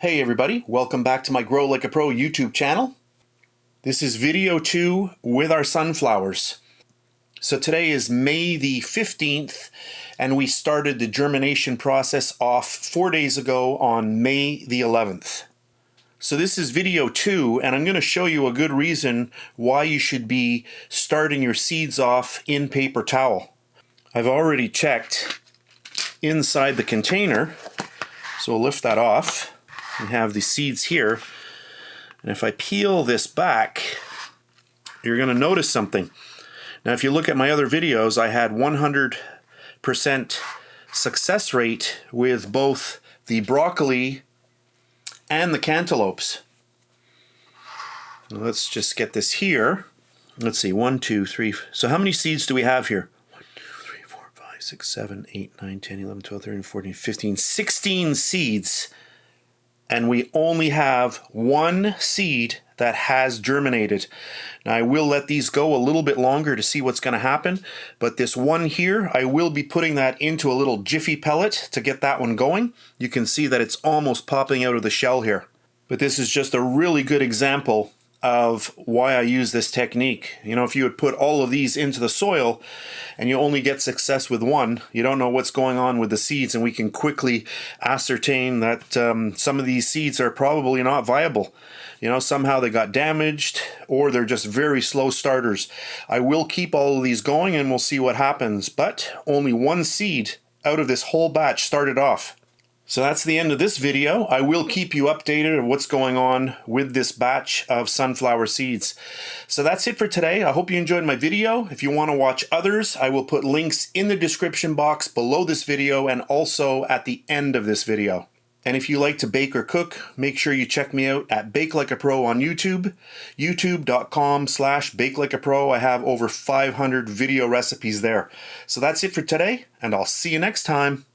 Hey everybody, welcome back to my Grow Like a Pro YouTube channel. This is video 2 with our sunflowers. So today is May the 15th and we started the germination process off 4 days ago on May the 11th. So this is video 2 and I'm going to show you a good reason why you should be starting your seeds off in paper towel. I've already checked inside the container, so we'll lift that off. We have the seeds here, and if I peel this back, you're going to notice something. Now if you look at my other videos, I had 100% success rate with both the broccoli and the cantaloupes. Now let's just get this here. Let's see, 1, 2, 3. So how many seeds do we have here? 1, 2, 3, 4, 5, 6, 7, 8, 9, 10, 11, 12, 13, 14, 15, 16 seeds. And we only have one seed that has germinated. Now I will let these go a little bit longer to see what's going to happen, but this one here, I will be putting that into a little Jiffy pellet to get that one going. You can see that it's almost popping out of the shell here. But this is just a really good example of why I use this technique. You know, if you would put all of these into the soil and you only get success with one, you don't know what's going on with the seeds, and we can quickly ascertain that some of these seeds are probably not viable. You know, somehow they got damaged or they're just very slow starters. I will keep all of these going and we'll see what happens, but only one seed out of this whole batch started off. So that's the end of this video. I will keep you updated of what's going on with this batch of sunflower seeds. So that's it for today. I hope you enjoyed my video. If you want to watch others, I will put links in the description box below this video and also at the end of this video. And if you like to bake or cook, make sure you check me out at Bake Like a Pro on YouTube, youtube.com/bakelikeapro. I have over 500 video recipes there. So that's it for today, and I'll see you next time.